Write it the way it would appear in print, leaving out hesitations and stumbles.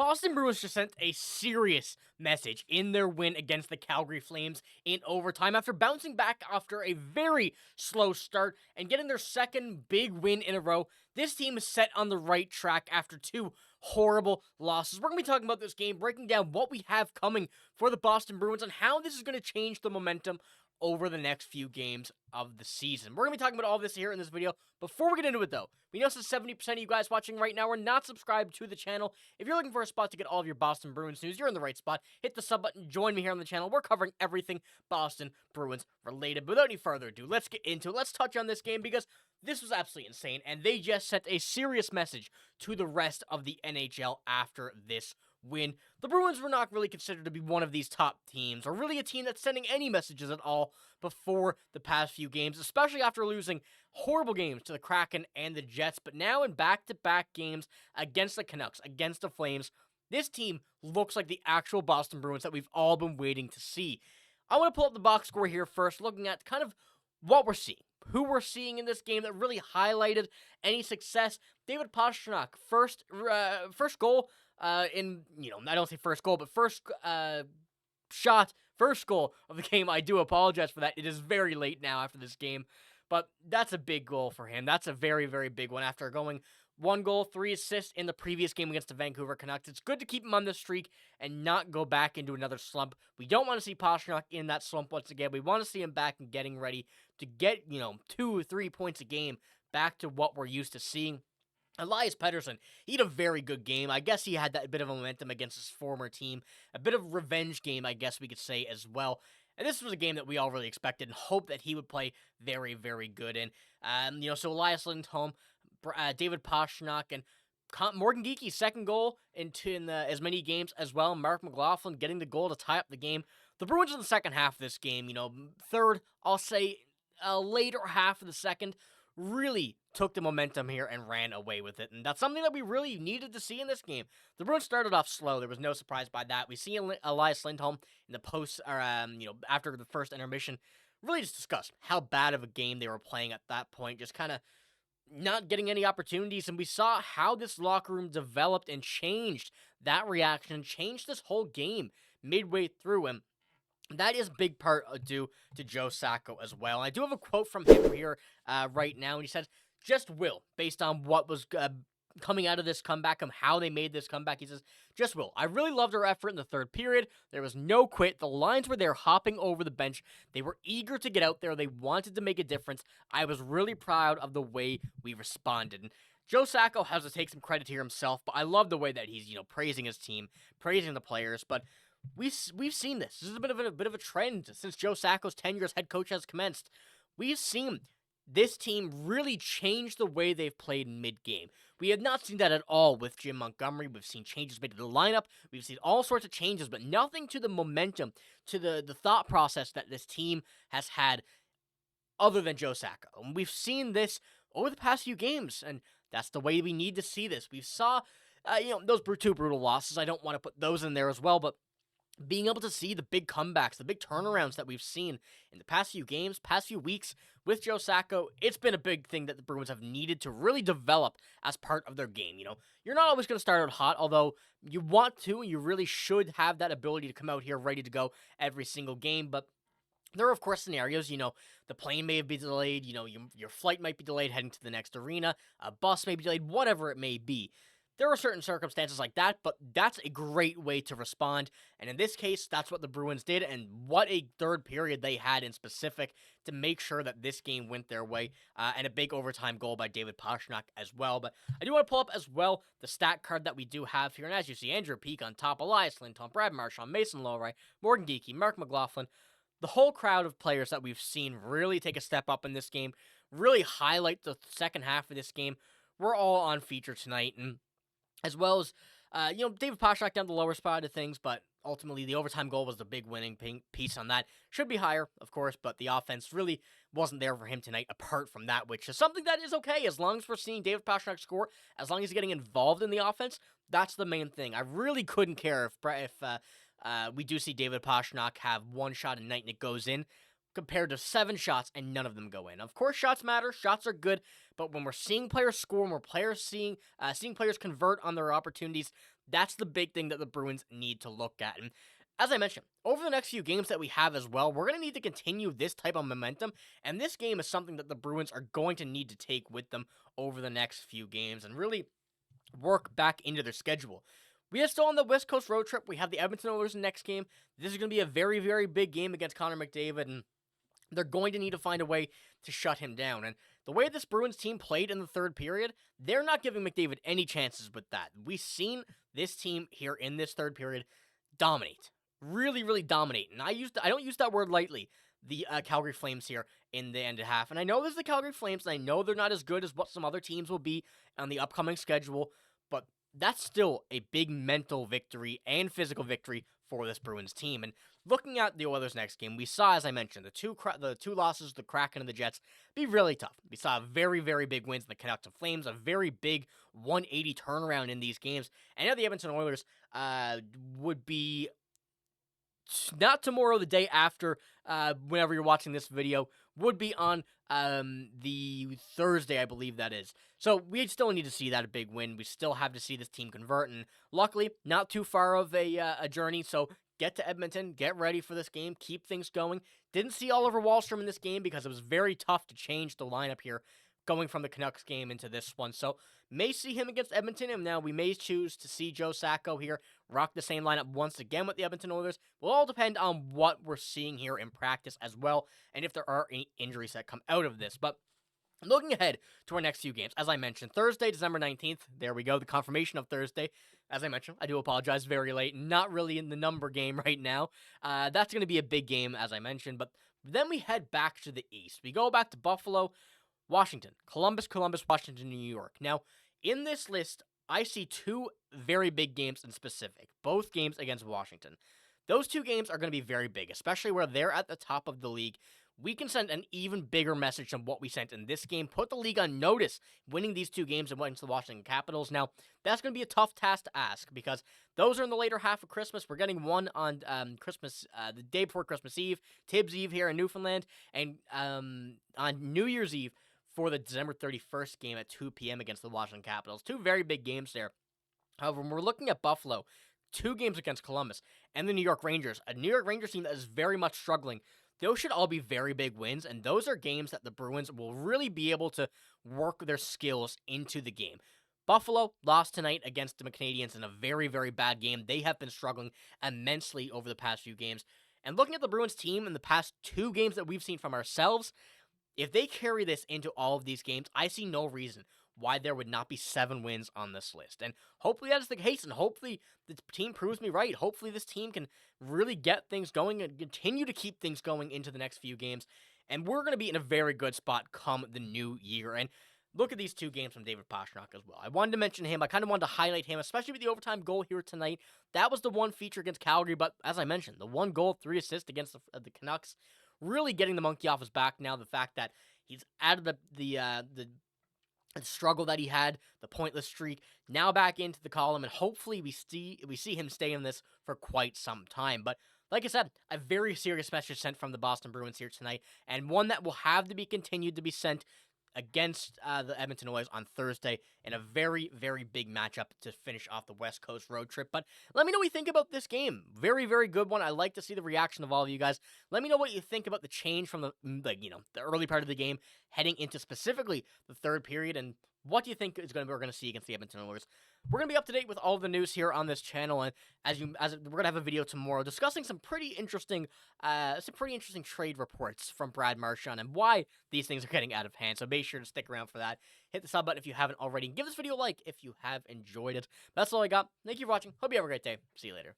Boston Bruins just sent a serious message in their win against the Calgary Flames in overtime after bouncing back after a very slow start and getting their second big win in a row. This team is set on the right track after two horrible losses. We're going to be talking about this game, breaking down what we have coming for the Boston Bruins and how this is going to change the momentum over the next few games of the season. We're going to be talking about all this here in this video. Before we get into it, though, we know since 70% of you guys watching right now are not subscribed to the channel. If you're looking for a spot to get all of your Boston Bruins news, you're in the right spot. Hit the sub button, join me here on the channel. We're covering everything Boston Bruins related. But without any further ado, let's get into it. Let's touch on this game because this was absolutely insane, and they just sent a serious message to the rest of the NHL after this win. The Bruins were not really considered to be one of these top teams, or really a team that's sending any messages at all before the past few games, especially after losing horrible games to the Kraken and the Jets. But now in back-to-back games against the Canucks, against the Flames, this team looks like the actual Boston Bruins that we've all been waiting to see. I want to pull up the box score here first, looking at kind of what we're seeing, who we're seeing in this game that really highlighted any success. David Pastrnak, first goal in, I don't say first goal, but first first goal of the game. I do apologize for that. It is very late now after this game, but that's a big goal for him. That's a very, very big one after going 1 goal, 3 assists in the previous game against the Vancouver Canucks. It's good to keep him on this streak and not go back into another slump. We don't want to see Pastrnak in that slump once again. We want to see him back and getting ready to get, 2 or 3 points a game back to what we're used to seeing. Elias Pettersson, he had a very good game. I guess he had that bit of momentum against his former team. A bit of revenge game, I guess we could say as well. And this was a game that we all really expected and hoped that he would play very, very good in. So Elias Lindholm, David Pastrnak, and Morgan Geekie's second goal in as many games as well. Mark McLaughlin getting the goal to tie up the game. The Bruins in the second half of this game, third, I'll say later half of the second, really took the momentum here and ran away with it. And that's something that we really needed to see in this game. The Bruins started off slow. There was no surprise by that. We see Elias Lindholm in the post, or after the first intermission, really just discussed how bad of a game they were playing at that point. Just kind of not getting any opportunities. And we saw how this locker room developed and changed that reaction, changed this whole game midway through. And that is a big part due to Joe Sacco as well. And I do have a quote from him here right now. And he says, just will, based on what was coming out of this comeback and how they made this comeback. He says, just will. I really loved our effort in the third period. There was no quit. The lines were there hopping over the bench. They were eager to get out there. They wanted to make a difference. I was really proud of the way we responded. And Joe Sacco has to take some credit here himself, but I love the way that he's, praising his team, praising the players. But we've seen this. This is a bit of a trend since Joe Sacco's tenure as head coach has commenced. We've seen this team really change the way they've played mid-game. We have not seen that at all with Jim Montgomery. We've seen changes made to the lineup. We've seen all sorts of changes, but nothing to the momentum, to the thought process that this team has had other than Joe Sacco. And we've seen this over the past few games, and that's the way we need to see this. We saw, those two brutal losses. I don't want to put those in there as well, but being able to see the big comebacks, the big turnarounds that we've seen in the past few games, past few weeks with Joe Sacco, it's been a big thing that the Bruins have needed to really develop as part of their game. You're not always going to start out hot, although you want to, and you really should have that ability to come out here ready to go every single game. But there are, of course, scenarios, the plane may be delayed, your flight might be delayed heading to the next arena, a bus may be delayed, whatever it may be. There are certain circumstances like that, but that's a great way to respond. And in this case, that's what the Bruins did, and what a third period they had in specific to make sure that this game went their way, and a big overtime goal by David Pastrnak as well. But I do want to pull up as well the stat card that we do have here. And as you see, Andrew Peeke on top, Elias Lindholm, Brad Marchand, Mason Lohrei, Morgan Geekie, Mark McLaughlin. The whole crowd of players that we've seen really take a step up in this game, really highlight the second half of this game. We're all on feature tonight, and as well as, David Pastrnak down the lower spot of things, but ultimately the overtime goal was the big winning piece on that. Should be higher, of course, but the offense really wasn't there for him tonight apart from that, which is something that is okay as long as we're seeing David Pastrnak score, as long as he's getting involved in the offense. That's the main thing. I really couldn't care if we do see David Pastrnak have one shot a night and it goes in, compared to 7 shots and none of them go in. Of course, shots matter. Shots are good. But when we're seeing players score, when we're seeing players convert on their opportunities, That's the big thing that the Bruins need to look at. And as I mentioned, over the next few games that we have as well, we're going to need to continue this type of momentum. And this game is something that the Bruins are going to need to take with them over the next few games and really work back into their schedule. We are still on the West Coast road trip. We have the Edmonton Oilers next game. This is going to be a very, very big game against Connor McDavid, and they're going to need to find a way to shut him down. And the way this Bruins team played in the third period, they're not giving McDavid any chances with that. We've seen this team here in this third period dominate. Really, really dominate. And I don't use that word lightly. The Calgary Flames here in the end of half. And I know this is the Calgary Flames, and I know they're not as good as what some other teams will be on the upcoming schedule, but that's still a big mental victory and physical victory for this Bruins team. And looking at the Oilers' next game, we saw, as I mentioned, the two losses, the Kraken and the Jets, be really tough. We saw very, very big wins in the Canucks and Flames, a very big 180 turnaround in these games. And now the Edmonton Oilers would be not tomorrow, the day after, whenever you're watching this video, would be on the Thursday, I believe that is. So we still need to see that a big win. We still have to see this team convert, and luckily, not too far of a journey, so get to Edmonton, get ready for this game, keep things going. Didn't see Oliver Wahlstrom in this game because it was very tough to change the lineup here going from the Canucks game into this one. So may see him against Edmonton, and now we may choose to see Joe Sacco here rock the same lineup once again with the Edmonton Oilers. Will all depend on what we're seeing here in practice as well, and if there are any injuries that come out of this. But looking ahead to our next few games, as I mentioned, Thursday, December 19th, there we go, the confirmation of Thursday. As I mentioned, I do apologize, very late, not really in the number game right now. That's going to be a big game, as I mentioned, but then we head back to the East. We go back to Buffalo, Washington, Columbus, Washington, New York. Now, in this list, I see two very big games in specific, both games against Washington. Those two games are going to be very big, especially where they're at the top of the league. We can send an even bigger message than what we sent in this game, put the league on notice, winning these two games against the Washington Capitals. Now, that's going to be a tough task to ask because those are in the later half of Christmas. We're getting one on Christmas, the day before Christmas Eve, Tibbs Eve here in Newfoundland, and on New Year's Eve for the December 31st game at 2 p.m. against the Washington Capitals. Two very big games there. However, when we're looking at Buffalo, two games against Columbus, and the New York Rangers, a New York Rangers team that is very much struggling, those should all be very big wins, and those are games that the Bruins will really be able to work their skills into the game. Buffalo lost tonight against the Canadiens in a very, very bad game. They have been struggling immensely over the past few games. And looking at the Bruins team in the past two games that we've seen from ourselves, if they carry this into all of these games, I see no reason why there would not be 7 wins on this list. And hopefully that is the case, and hopefully the team proves me right. Hopefully this team can really get things going and continue to keep things going into the next few games. And we're going to be in a very good spot come the new year. And look at these two games from David Pastrnak as well. I wanted to mention him. I kind of wanted to highlight him, especially with the overtime goal here tonight. That was the one feature against Calgary, but as I mentioned, the 1 goal, 3 assists against the Canucks, really getting the monkey off his back now. The fact that he's out of the struggle that he had, the pointless streak, now back into the column, and hopefully we see him stay in this for quite some time. But like I said, a very serious message sent from the Boston Bruins here tonight, and one that will have to be continued to be sent against the Edmonton Oilers on Thursday in a very, very big matchup to finish off the West Coast road trip. But let me know what you think about this game. Very, very good one. I like to see the reaction of all of you guys. Let me know what you think about the change from the early part of the game heading into specifically the third period, and what do you think we're going to see against the Edmonton Oilers? We're going to be up to date with all the news here on this channel, and we're going to have a video tomorrow discussing some pretty interesting trade reports from Brad Marchand and why these things are getting out of hand. So make sure to stick around for that. Hit the sub button if you haven't already, and give this video a like if you have enjoyed it. That's all I got. Thank you for watching. Hope you have a great day. See you later.